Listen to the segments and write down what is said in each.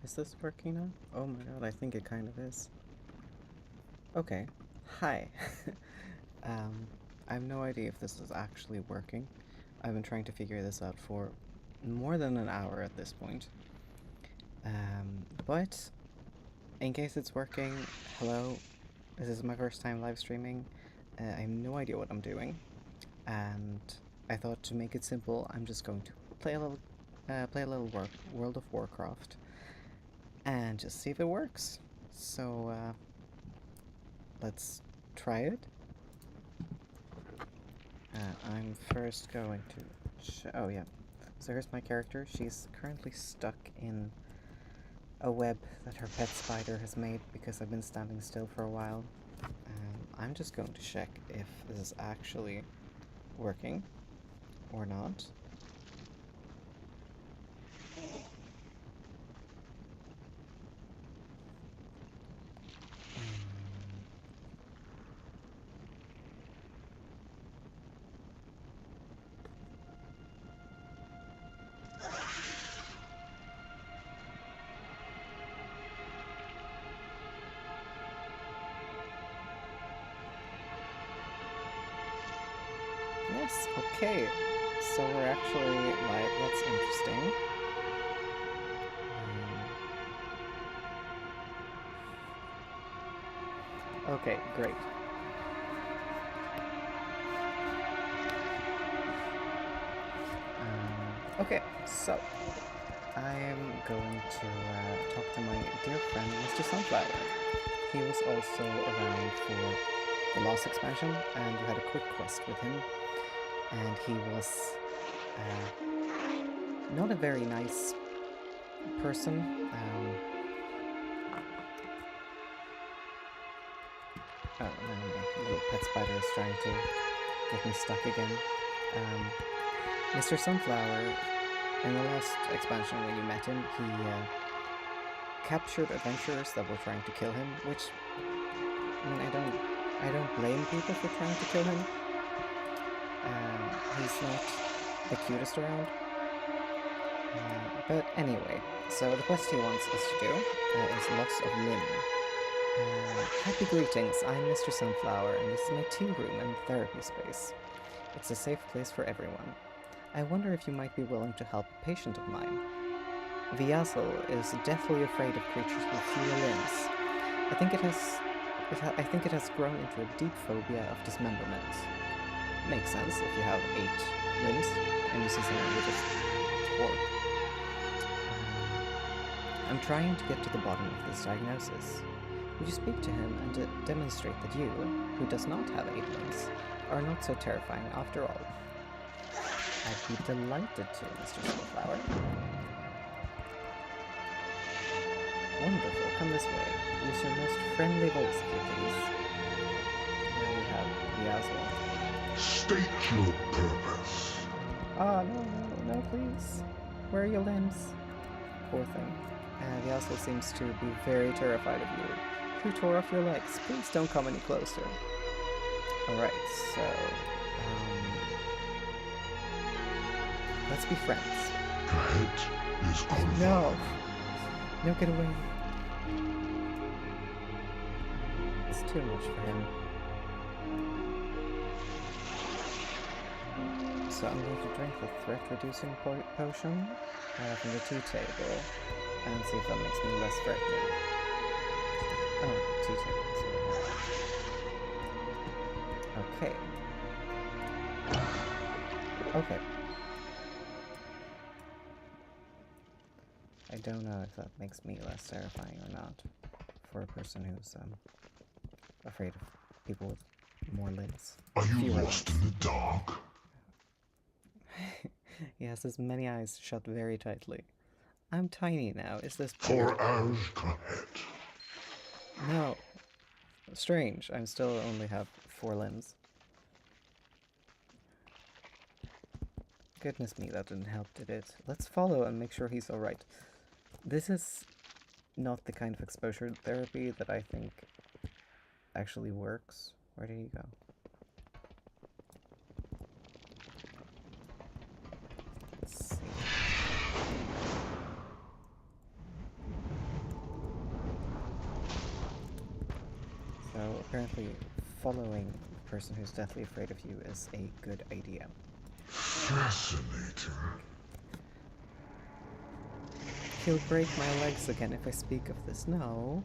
Is this working now? Oh my god, I think it kind of is. Okay. Hi. um, I have no idea if this is actually working. I've been trying to figure this out for more than an hour at this point. But in case it's working, hello. This is my first time live streaming. I have no idea what I'm doing, and I thought to make it simple, I'm just going to play a little World of Warcraft, and just see if it works. So let's try it. I'm first going to oh yeah. So here's my character. She's currently stuck in a web that her pet spider has made because I've been standing still for a while. I'm just going to check if this is actually working or not. Yes, okay. So we're actually live. That's interesting. Okay, great. Okay, so I am going to talk to my dear friend, Mr. Sunflower. He was also around for the last expansion, and you had a quick quest with him. And he was not a very nice person. Oh, no, my little pet spider is trying to get me stuck again. Mr. Sunflower, in the last expansion when you met him, he captured adventurers that were trying to kill him, which, I mean, I don't blame people for trying to kill him. He's not the cutest around. But anyway, so the quest he wants us to do is Loss of Limb. Happy greetings, I'm Mr. Sunflower, and this is my tea room and therapy space. It's a safe place for everyone. I wonder if you might be willing to help a patient of mine. Viazel is deathly afraid of creatures with fewer limbs. I think it has grown into a deep phobia of dismemberment. Makes sense if you have 8 limbs and you see someone with just 4. I'm trying to get to the bottom of this diagnosis. Would you speak to him and demonstrate that you, who does not have 8 limbs, are not so terrifying after all? I'd be delighted to, Mr. Sunflower. Wonderful, come this way. Use your most friendly voice, if you please. Here we have Viazel. State your purpose. Ah, no, please. Where are your limbs? Poor thing. Viazel seems to be very terrified of you. Who tore off your legs? Please don't come any closer. Alright, so... let's be friends. That is good. No! No, get away. It's too much for him. So I'm going to drink the threat-reducing potion from the tea table and see if that makes me less threatening. Oh, tea table. Okay. Okay. I don't know if that makes me less terrifying or not for a person who's afraid of people with more limbs. Are you lost in the dark? He has his many eyes shut very tightly. I'm tiny now. Is this For better? as Kahet. No. Strange. I still only have 4 limbs. Goodness me, that didn't help, did it? Let's follow and make sure he's alright. This is not the kind of exposure therapy that I think actually works. Where did he go? Let's see. Apparently, following the person who's deathly afraid of you is a good idea. Fascinating. He'll break my legs again if I speak of this. No.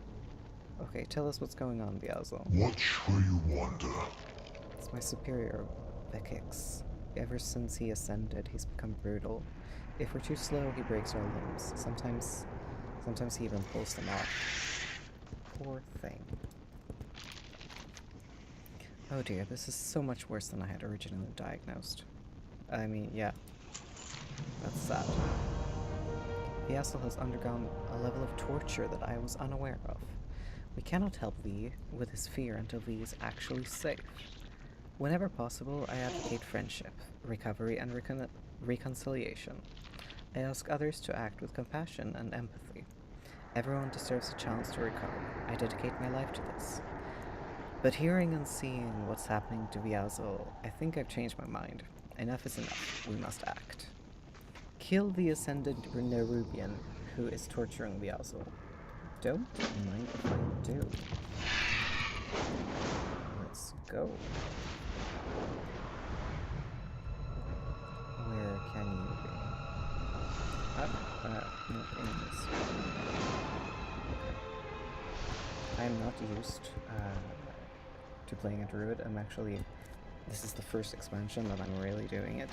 Okay, tell us what's going on, Biazel. Watch where you wander. It's my superior, Vekix. Ever since he ascended, he's become brutal. If we're too slow, he breaks our limbs. Sometimes he even pulls them off. Poor thing. Oh dear, this is so much worse than I had originally diagnosed. I mean, yeah. That's sad. Biazel has undergone a level of torture that I was unaware of. We cannot help V with his fear until V is actually safe. Whenever possible, I advocate friendship, recovery, and reconciliation. I ask others to act with compassion and empathy. Everyone deserves a chance to recover. I dedicate my life to this. But hearing and seeing what's happening to Biazel, I think I've changed my mind. Enough is enough. We must act. Kill the ascended Nerubian who is torturing Biazel. Don't mind if I do. Let's go. Where can you be? Not in this. Okay. I'm not used to playing a druid. This is the first expansion that I'm really doing it.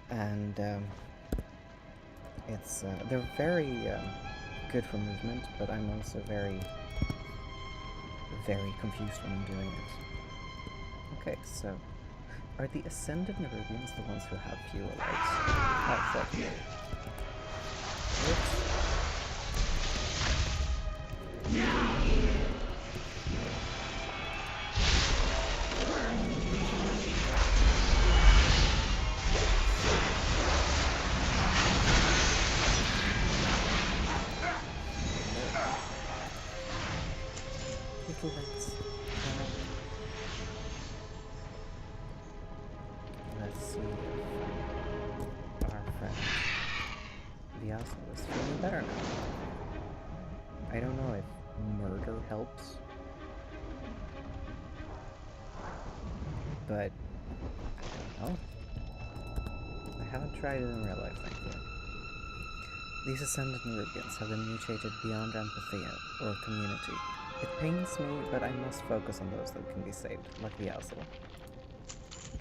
And they're very good for movement, but I'm also very, very confused when I'm doing it. Okay, so are the Ascended Nerubians the ones who have fewer legs? Oh, fuck me. Oops. Little bits. Let's see if our friend Biazel is feeling better now. I don't know if murder helps, but I don't know. I haven't tried it in real life, thank you. These Ascended Nerubians have been mutated beyond empathy or community. It pains me, but I must focus on those that can be saved, like Biazel.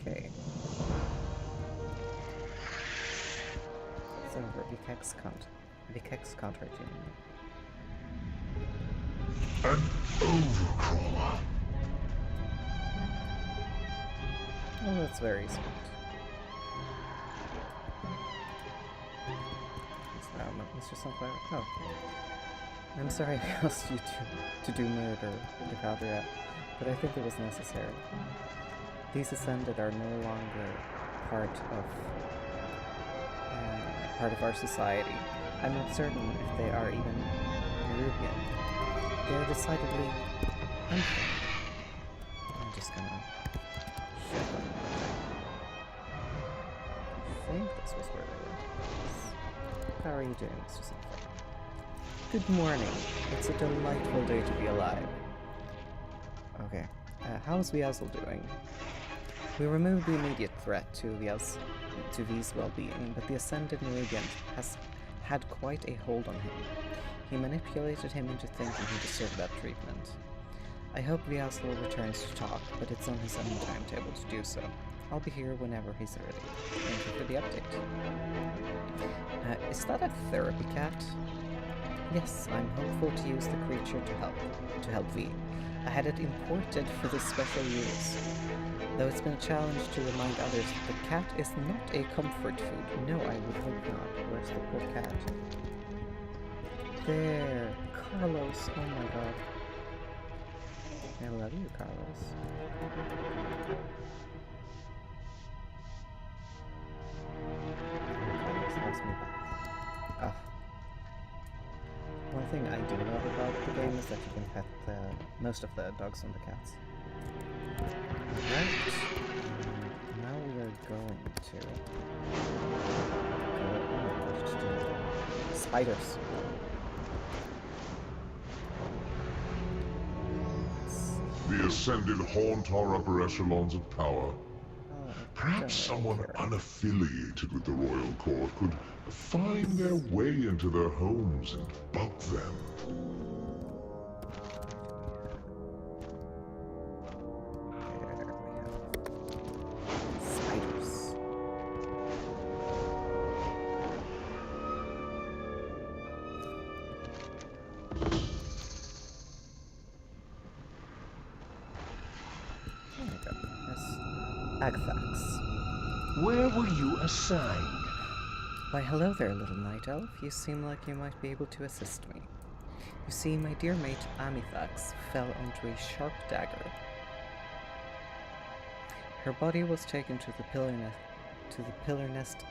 Okay. It's over. Vikex can't hurt you anymore. An overcrawler. Oh, that's very sweet. Mr. Sunflower. Oh. I'm sorry I asked you to do murder to Cadria, but I think it was necessary. These Ascended are no longer part of our society. I'm not certain if they are even Nerubian. They are decidedly unfriendly. I'm just gonna shut them. I think this was where they were. How are you doing, Mr. Sunflower? Good morning. It's a delightful day to be alive. Okay. How's Biazel doing? We removed the immediate threat to V's well-being, but the Ascended Nerubian has had quite a hold on him. He manipulated him into thinking he deserved that treatment. I hope Biazel returns to talk, but it's on his own timetable to do so. I'll be here whenever he's ready. Thank you for the update. Is that a therapy cat? Yes, I'm hopeful to use the creature to help V. I had it imported for this special use. Though it's been a challenge to remind others that the cat is not a comfort food. No, I would hope not. Where's the poor cat? There! Carlos! Oh my god. I love you, Carlos. Carlos loves me back. Ugh. One thing I do love about the game is that you can pet most of the dogs and the cats. Right. Now we are going to spiders. Let's see. The Ascended haunt our upper echelons of power. Oh, Perhaps someone unaffiliated with the royal court could find their way into their homes and bug them. There we have spiders. There we go. Yes. Agthax. Where were you assigned? Why, hello there, little night elf. You seem like you might be able to assist me. You see, my dear mate Amithax fell onto a sharp dagger. Her body was taken to the pillar nest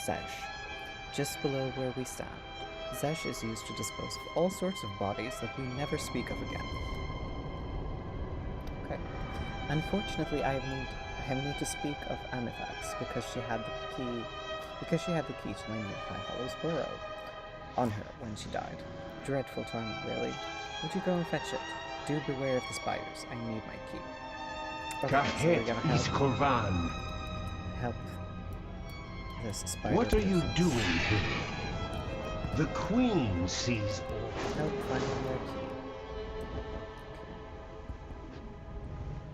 Zesh, just below where we stand. Zesh is used to dispose of all sorts of bodies that we never speak of again. Okay. Unfortunately, I have need to speak of Amithax because she had the key. Because she had the key to my nearby Hollow's burrow on her when she died. Dreadful time, really. Would you go and fetch it? Do beware of the spiders. I need my key. Okay, so we're gonna help this spider. What are you doing here? The Queen sees all. Help finding their key.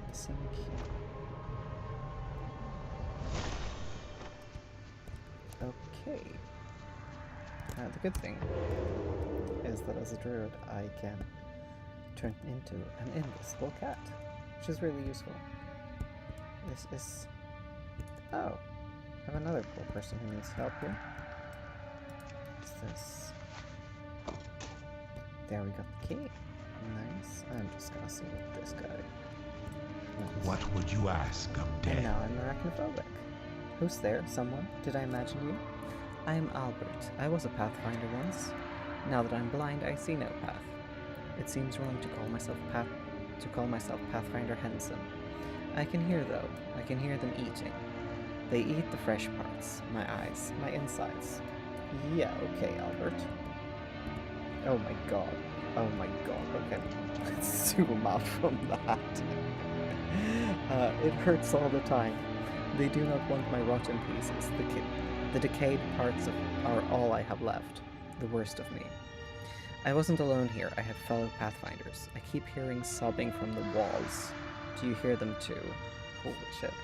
Missing key. Okay. The good thing is that as a druid, I can turn into an invisible cat, which is really useful. This is... Oh, I have another poor person who needs help here. What's this? There we got the key. Nice. I'm just gonna see what this guy wants. What would you ask of And death? now I'm arachnophobic. Who's there? Someone? Did I imagine you? I am Albert. I was a pathfinder once. Now that I'm blind, I see no path. It seems wrong to call myself Pathfinder Henson. I can hear, though. I can hear them eating. They eat the fresh parts. My eyes. My insides. Yeah, okay, Albert. Oh my god. Oh my god. Okay. Let's zoom out from that. It hurts all the time. They do not want my rotten pieces. The decayed parts are all I have left. The worst of me. I wasn't alone here. I had fellow pathfinders. I keep hearing sobbing from the walls. Do you hear them too? Holy shit.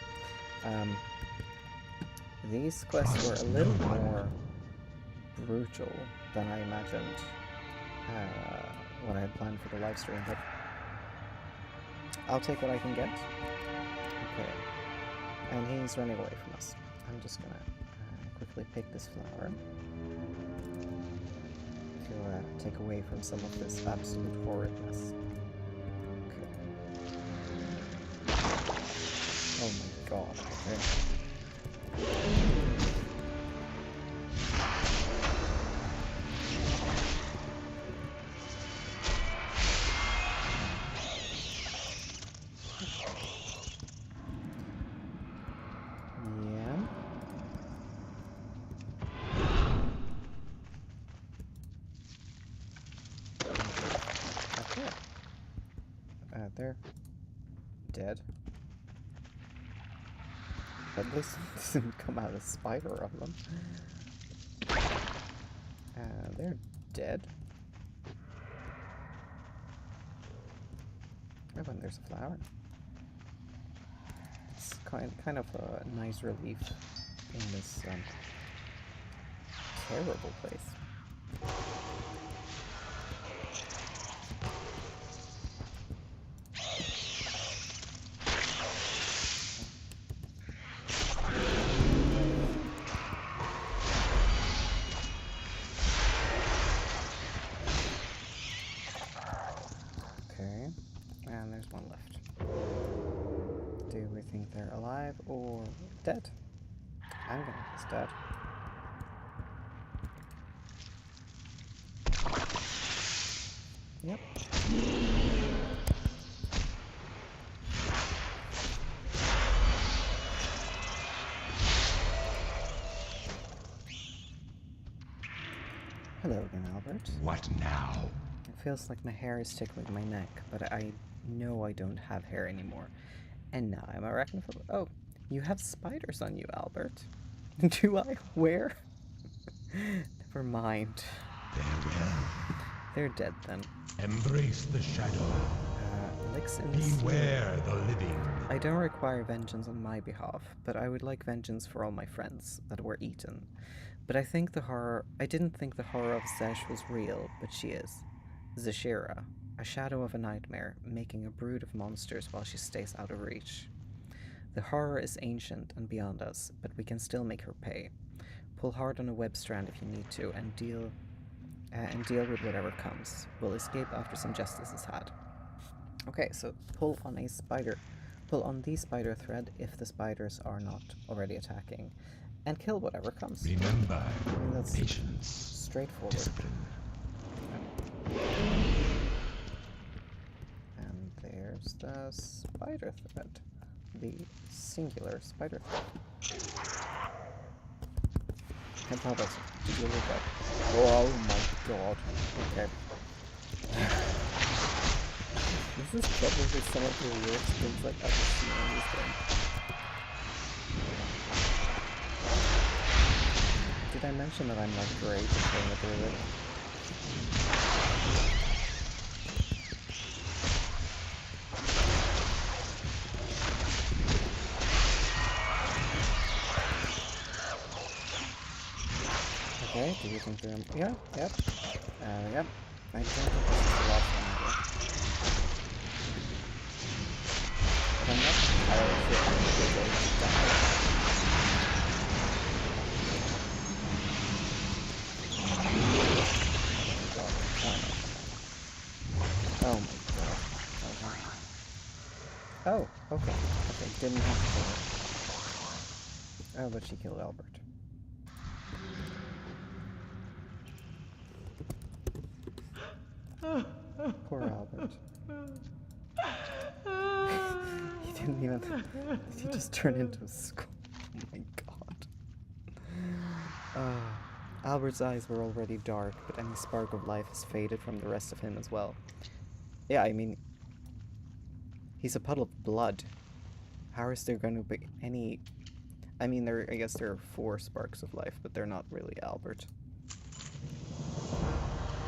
These quests were a little more brutal than I imagined when I had planned for the live stream, but I'll take what I can get. Okay. And he's running away from us. I'm just gonna quickly pick this flower to take away from some of this absolute horridness. Okay. Oh my god. Okay. They're dead. At least it didn't come out a spider of them. They're dead. Oh, and there's a flower. It's kind of a nice relief in this terrible place. One left. Do we think they're alive or dead? I'm gonna guess dead. Yep. Hello again, Albert. What now? It feels like my hair is tickling my neck, but I No, I don't have hair anymore. And now I'm arachnophobic. Oh, you have spiders on you, Albert. Do I? Where? Never mind. Farewell. They're dead then. Embrace the shadow. Licks in the sea. Beware the living. I don't require vengeance on my behalf, but I would like vengeance for all my friends that were eaten. But I didn't think the horror of Zesh was real, but she is. Zashira, a shadow of a nightmare, making a brood of monsters while she stays out of reach. The horror is ancient and beyond us, but we can still make her pay. Pull hard on a web strand if you need to, and deal with whatever comes. We'll escape after some justice is had. Okay, so pull on the spider thread if the spiders are not already attacking, and kill whatever comes. Remember, I mean, that's patience, straightforward. discipline. And there's the spider thread, the singular spider thread. And how does it? Did you look up? Oh my god. Okay. This is probably some of the weirdest things I've ever seen on this game. Did I mention that I'm not great at playing a druid? Okay, do you think they're... Yeah, yep. Yep. I don't think this is the last one either. But I'm not entirely sure I'm going to die. Oh my god. Oh, okay. Okay, didn't have to kill her. Oh, but she killed Albert. Poor Albert. He didn't even... He just turned into a skull. Oh my god. Albert's eyes were already dark, but any spark of life has faded from the rest of him as well. Yeah, I mean... He's a puddle of blood. How is there going to be any... I mean, I guess there are 4 sparks of life, but they're not really Albert.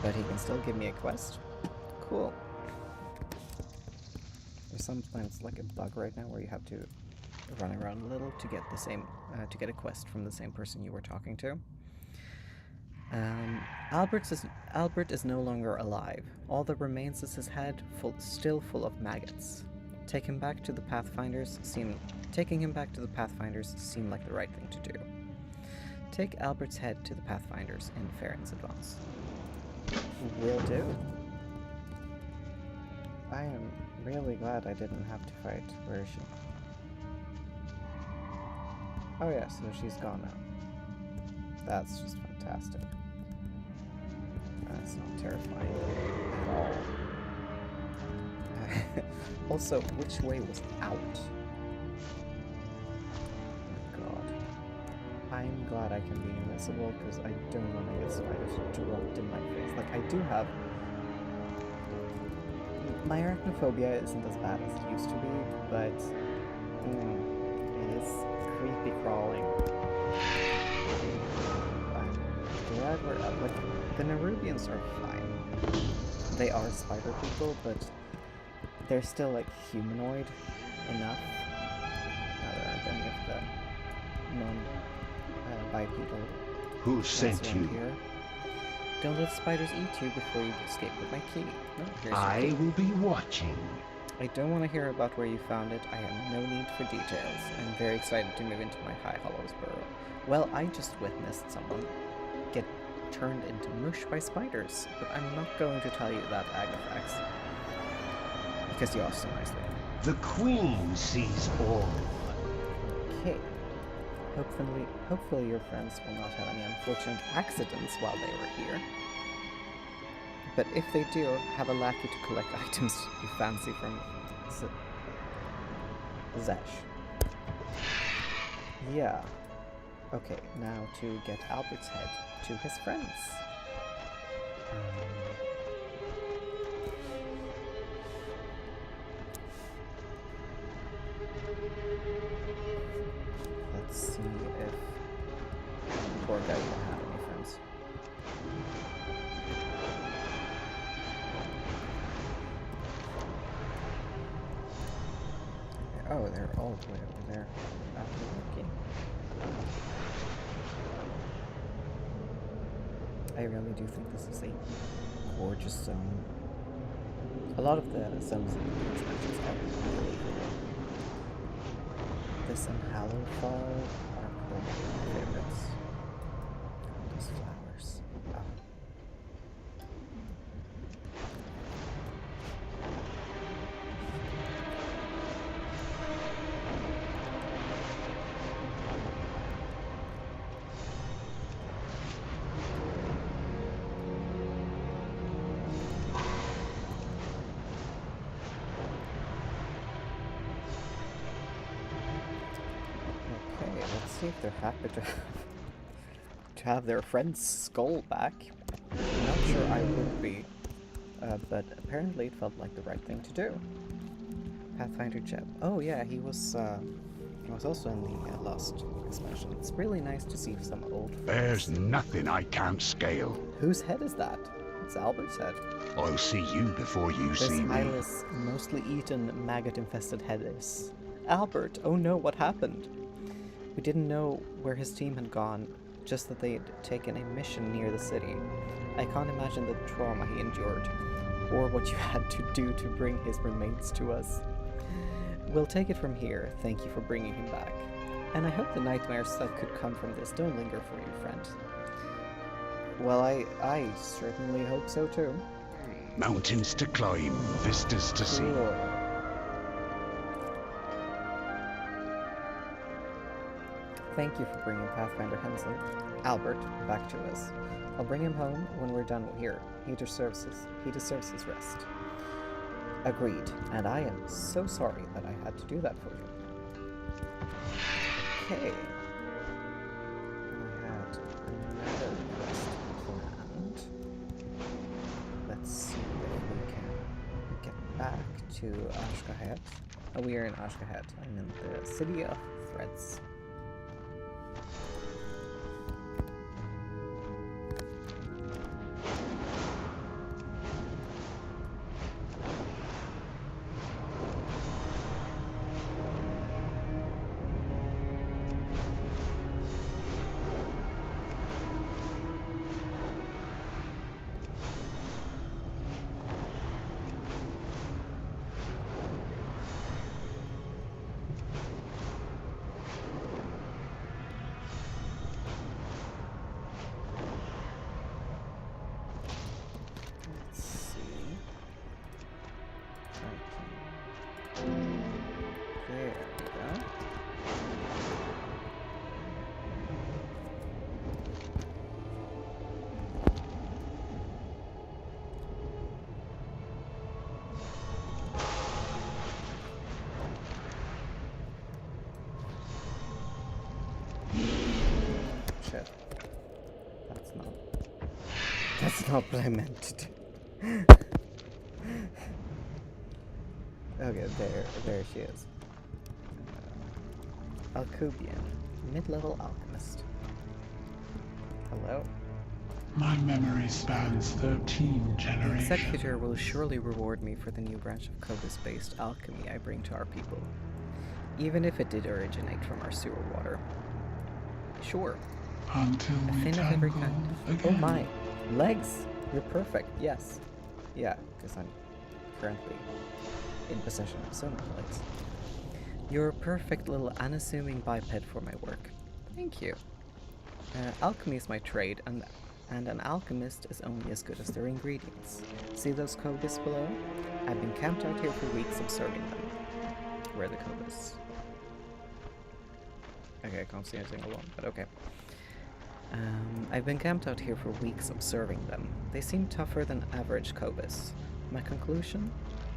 But he can still give me a quest? Cool. There's sometimes like a bug right now where you have to run around a little to get the same, to get a quest from the same person you were talking to. Albert is no longer alive. All that remains is his head, still full of maggots. Taking him back to the Pathfinders seemed like the right thing to do. Take Albert's head to the Pathfinders in Farron's advance. Will do. I am really glad I didn't have to fight. Where is she? Oh yeah, so she's gone now. That's just fantastic. That's not terrifying at all. Also, which way was out? Oh god. I'm glad I can be invisible because I don't want to get spiders dropped in my face. Like, I do have... My arachnophobia isn't as bad as it used to be, but... it is creepy crawling. I'm glad we're up. Like, the Nerubians are fine. They are spider people, but they're still, like, humanoid enough. Now there aren't any of the non-bipedal Who sent you? here. Don't let spiders eat you before you escape with my key. No, here's your I key. will be watching. I don't want to hear about where you found it. I have no need for details. I'm very excited to move into my High Hollows burrow. Well, I just witnessed someone get turned into mush by spiders, but I'm not going to tell you that, Agrifax. Because you asked so nicely. The Queen sees all. Okay. Hopefully your friends will not have any unfortunate accidents while they were here. But if they do, have a lackey to collect items you fancy from Zesh. Yeah. Okay, now to get Albert's head to his friends. Oh, they're all the way over there. Okay. I really do think this is a gorgeous zone. A lot of the zones in the expansions are really cool. This and Hallowfall are probably my favorites. Those flowers. Oh. Okay, let's see if they're happy to have their friend's skull back. I'm not sure I would be, but apparently it felt like the right thing to do. Pathfinder Jeb. Oh yeah, he was also in the last expansion. It's really nice to see some old friends. There's nothing I can't scale. Whose head is that? It's Albert's head. I'll see you before you This see me. eyeless, mostly eaten, maggot-infested head is Albert. Oh no, what happened? We didn't know where his team had gone, just that they had taken a mission near the city. I can't imagine the trauma he endured, or what you had to do to bring his remains to us. We'll take it from here. Thank you for bringing him back. And I hope the nightmares that could come from this don't linger for you, friend. Well, I certainly hope so too. Mountains to climb, vistas to see. Cool. Thank you for bringing Pathfinder Henson, Albert, back to us. I'll bring him home when we're done here. He deserves his rest. Agreed, and I am so sorry that I had to do that for you. Okay. I had another quest planned. Let's see if we can get back to Ashkahet. Oh, we are in Ashkahet. I'm in the City of Threads. Shit. That's not what I meant to do. Okay, there she is. Alcubian, mid-level alchemist. Hello. My memory spans 13 The generations. Executor will surely reward me for the new branch of Cobus-based alchemy I bring to our people, even if it did originate from our sewer water. Sure. Until A we thing of every tangle kind. again. Oh my! Legs! You're perfect, yes. Yeah, because I'm currently in possession of so many legs. You're a perfect little unassuming biped for my work. Thank you. Alchemy is my trade, and an alchemist is only as good as their ingredients. See those Cobus below? I've been camped out here for weeks observing them. Where are the Cobus? Okay, I can't see anything alone, but okay. I've been camped out here for weeks observing them. They seem tougher than average Cobus. My conclusion?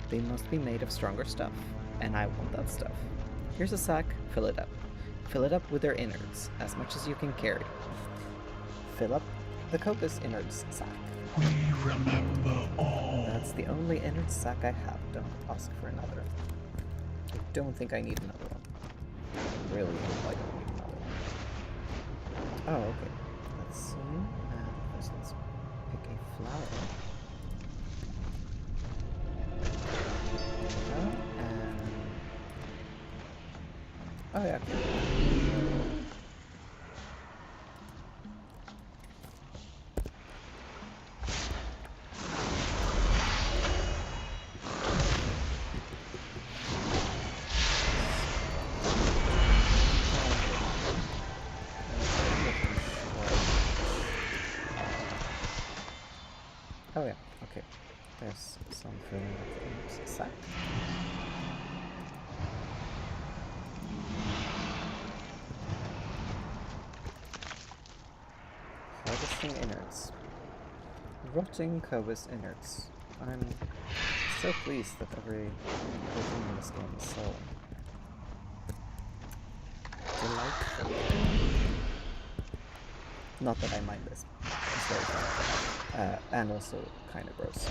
They must be made of stronger stuff, and I want that stuff. Here's a sack, fill it up. Fill it up with their innards, as much as you can carry. Fill up the Cobus innards sack. We remember all. That's the only innards sack I have. Don't ask for another. I don't think I need another one. I really hope I don't need another one. Oh, okay. Let's see. First let's pick a flower. Oh yeah. Oh yeah, okay. There's some filling of the sack. Harvesting innards. Rotting Cobus innards. I'm so pleased that everything in this game is so delightful. Not that I mind this. It's very fun. And also kind of gross.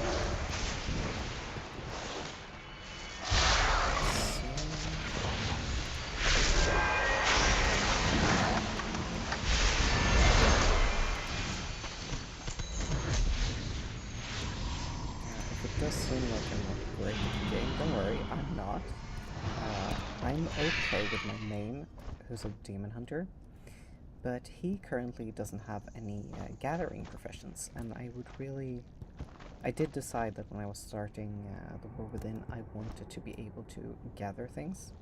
If it does seem like I'm not great at the game, don't worry, I'm not. I'm okay with my main, who's a demon hunter. But he currently doesn't have any gathering professions, and I did decide that when I was starting the War Within, I wanted to be able to gather things.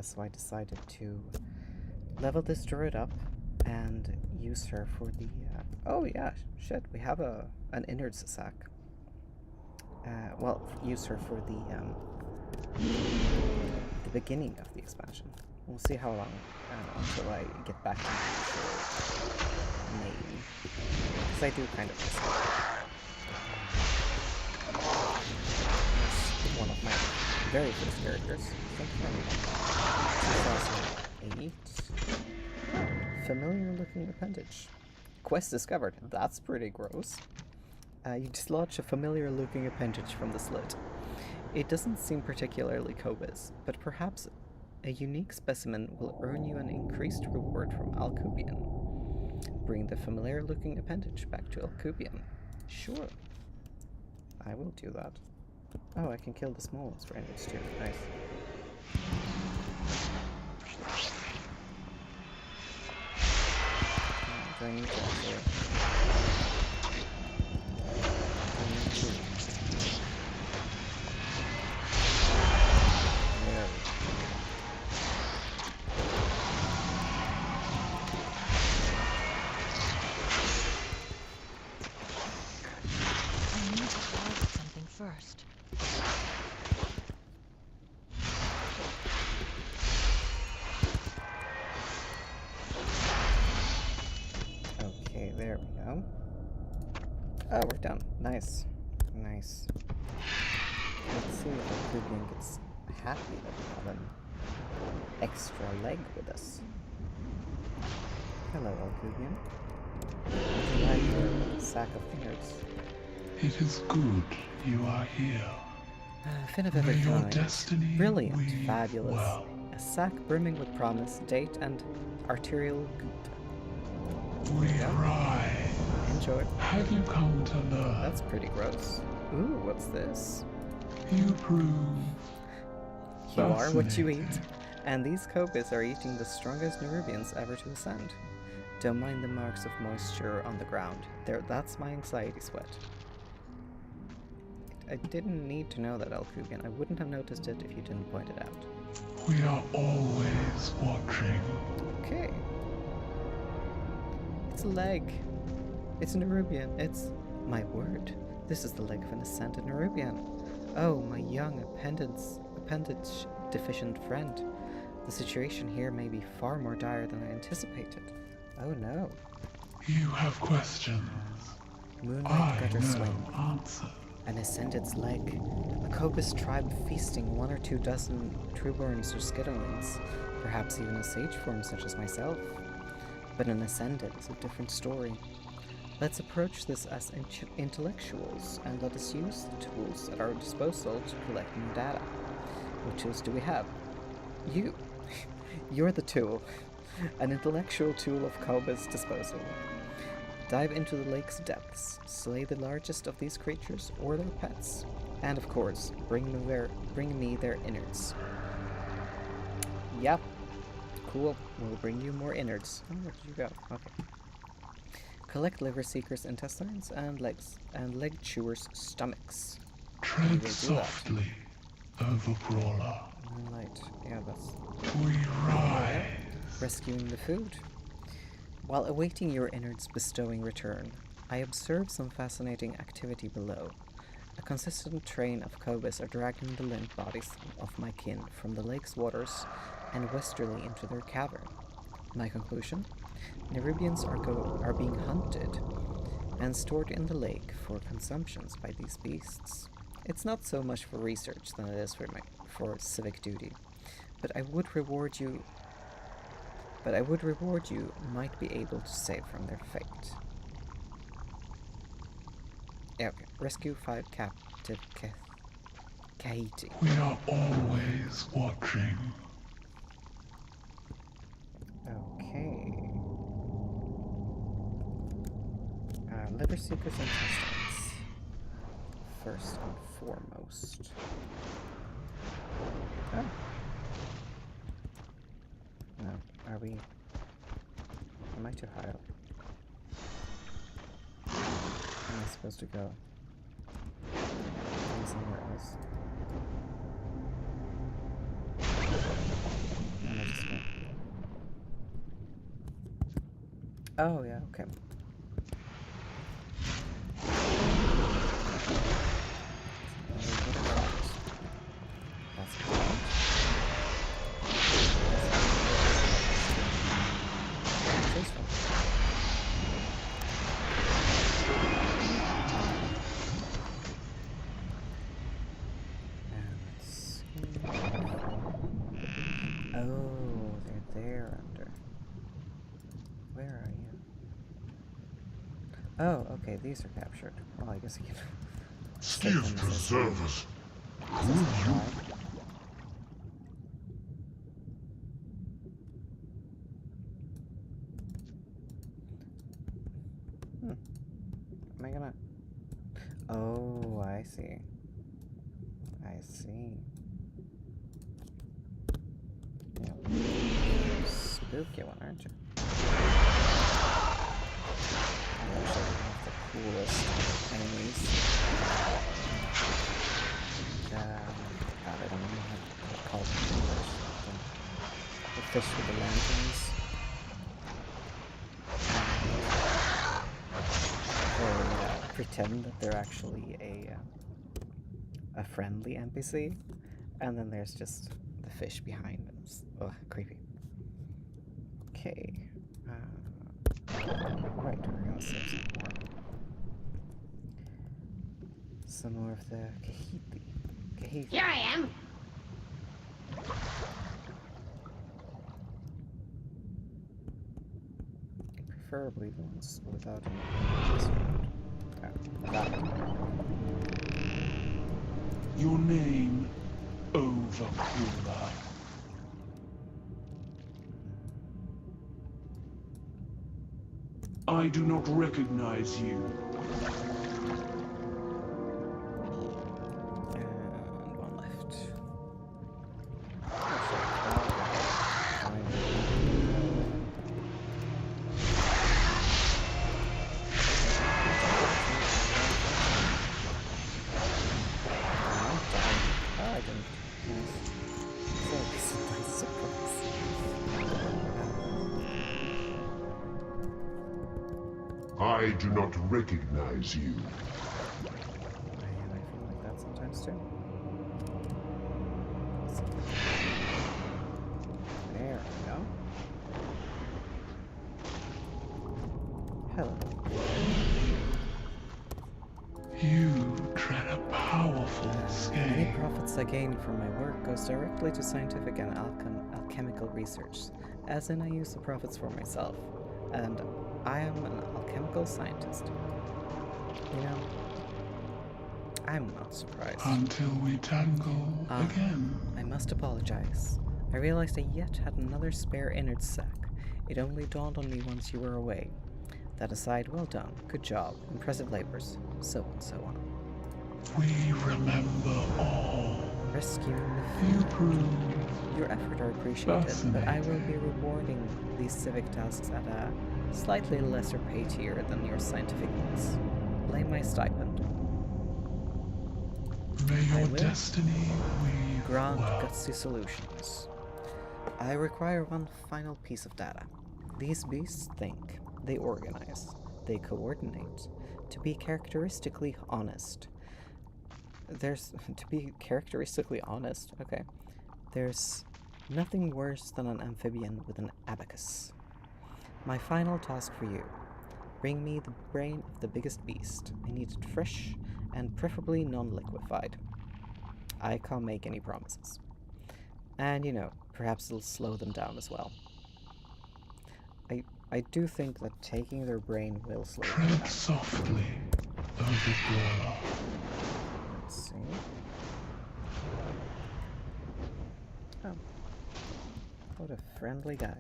So I decided to level this druid up and use her for the... oh yeah, shit, we have an innards sack. Well, use her for the beginning of the expansion. We'll see how long until I get back to my actual main, because I do kind of miss it. It's one of my very first characters, I think from 2008. Familiar looking appendage. Quest discovered. That's pretty gross. You dislodge a familiar looking appendage from the slit. It doesn't seem particularly Cobus, but perhaps a unique specimen will earn you an increased reward from Alcubian. Bring the familiar looking appendage back to Alcubian. Sure. I will do that. Oh, I can kill the small strangers too. Nice. Do I need to actually... First. Okay, there we go. Oh, we're done. Nice. Nice. Let's see if Alcubian gets happy that we have an extra leg with us. Hello, Alcubian. Would you like your sack of innards? It is good you are here. Fin of May every your kind. destiny Brilliant, weave fabulous. well. A sack brimming with promise, date, and arterial good. We ride. Enjoy. Have you come to learn? That's pretty gross. Ooh, what's this? You prove. You are what you fascinating. eat, and these Cobus are eating the strongest Nerubians ever to ascend. Don't mind the marks of moisture on the ground. That's my anxiety sweat. I didn't need to know that, Alcubian. I wouldn't have noticed it if you didn't point it out. We are always watching. Okay. It's a leg. It's a Nerubian. It's... my word. This is the leg of an ascended Nerubian. Oh, my young appendage-deficient friend. The situation here may be far more dire than I anticipated. Oh no. You have questions. Moonlight I gutter know swing. answers. An ascended's leg. A Cobus tribe feasting 1 or 2 dozen trueborns or skitterlings. Perhaps even a sage form such as myself. But an ascended is a different story. Let's approach this as intellectuals, and let us use the tools at our disposal to collect more data. What tools do we have? You. You're the tool. An intellectual tool of Cobus' disposal. Dive into the lake's depths, slay the largest of these creatures or their pets, and of course, bring me their innards. Yep, Cool. We'll bring you more innards. Oh, where did you go? Okay. Collect liver seekers' intestines and legs, and leg chewers' stomachs. Tread will do that. softly, overcrawler. Right. Yeah, that's We rise. rescuing the food. While awaiting your innards bestowing return, I observe some fascinating activity below. A consistent train of cobras are dragging the limp bodies of my kin from the lake's waters and westerly into their cavern. My conclusion? Nerubians are being hunted and stored in the lake for consumptions by these beasts. It's not so much for research than it is for civic duty, but I would reward you might be able to save from their fate. Yeah, okay. Rescue 5 captive Kahiti. We are always watching. Okay. Liver seekers and intestines. First and foremost. Oh. No, are we... Am I too high up? Am I supposed to go somewhere else? Am I just gonna... Oh, yeah, okay. That's good. This one. And let's see. Oh, they're there under. Where are you? Oh, okay, these are captured. Well, I guess I can. Steve preservers. Who are you? Am I gonna... Oh, I see. I see. Yeah. Spooky one, aren't you? You're actually one of the coolest enemies. God, I don't know how to call them. The fish with the lanterns. Pretend that they're actually a friendly NPC, and then there's just the fish behind them. Ugh, creepy. Okay. Right, we're gonna save some more of the Kahiti. Here I am. Preferably the ones without any. Your name, Overcrawler. I do not recognize you. And one left. I do not recognize you. And I feel like that sometimes too. There we go. Hello. You tread a powerful Any scale. profits I gain from my work goes directly to scientific and alchemical research, as in I use the profits for myself, and I am an alchemical scientist. You know, I'm not surprised. Until we tangle again. I must apologize. I realized I yet had another spare innards sack. It only dawned on me once you were away. That aside, well done. Good job. Impressive labors. So and so on. We remember all. Rescuing the You prove Your effort are appreciated, but I will be rewarding these civic tasks at a slightly lesser pay tier than your scientific ones. Blame my stipend. May I your will destiny weave grant well. gutsy solutions. I require one final piece of data. These beasts think, they organize, they coordinate. To be characteristically honest. To be characteristically honest, okay. There's nothing worse than an amphibian with an abacus. My final task for you. Bring me the brain of the biggest beast. I need it fresh and preferably non-liquefied. I can't make any promises. And perhaps it'll slow them down as well. I do think that taking their brain will slow them Tread down. softly, overgrower. Let's see. Oh. What a friendly guy.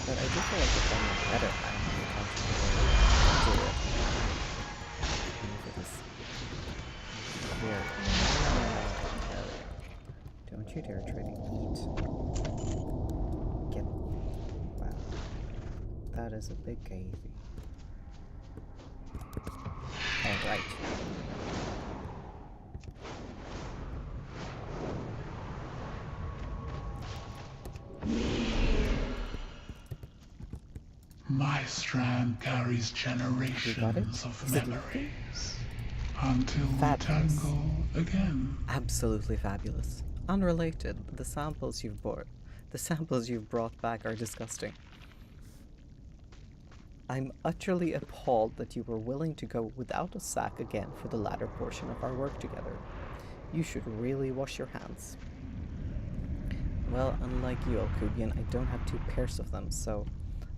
But I do feel like it's done better. I'm more comfortable to do it. Even if it is weird. No. Don't you dare try to eat. Get. Wow. That is a big cavey. Alright. My strand carries generations of memories until we Fabulous. tangle again. Absolutely fabulous. Unrelated, the samples you've brought back are disgusting. I'm utterly appalled that you were willing to go without a sack again for the latter portion of our work together. You should really wash your hands. Well, unlike you, Alcubian, I don't have 2 pairs of them, so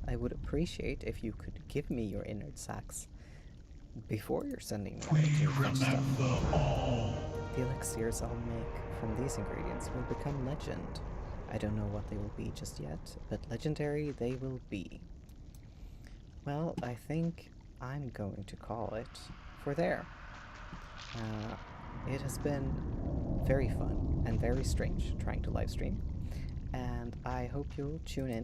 I would appreciate if you could give me your innard sacks before you're sending me out We to fetch remember stuff. all. The elixirs I'll make from these ingredients will become legend. I don't know what they will be just yet, but legendary they will be. Well, I think I'm going to call it for there. It has been very fun and very strange trying to live stream, and I hope you'll tune in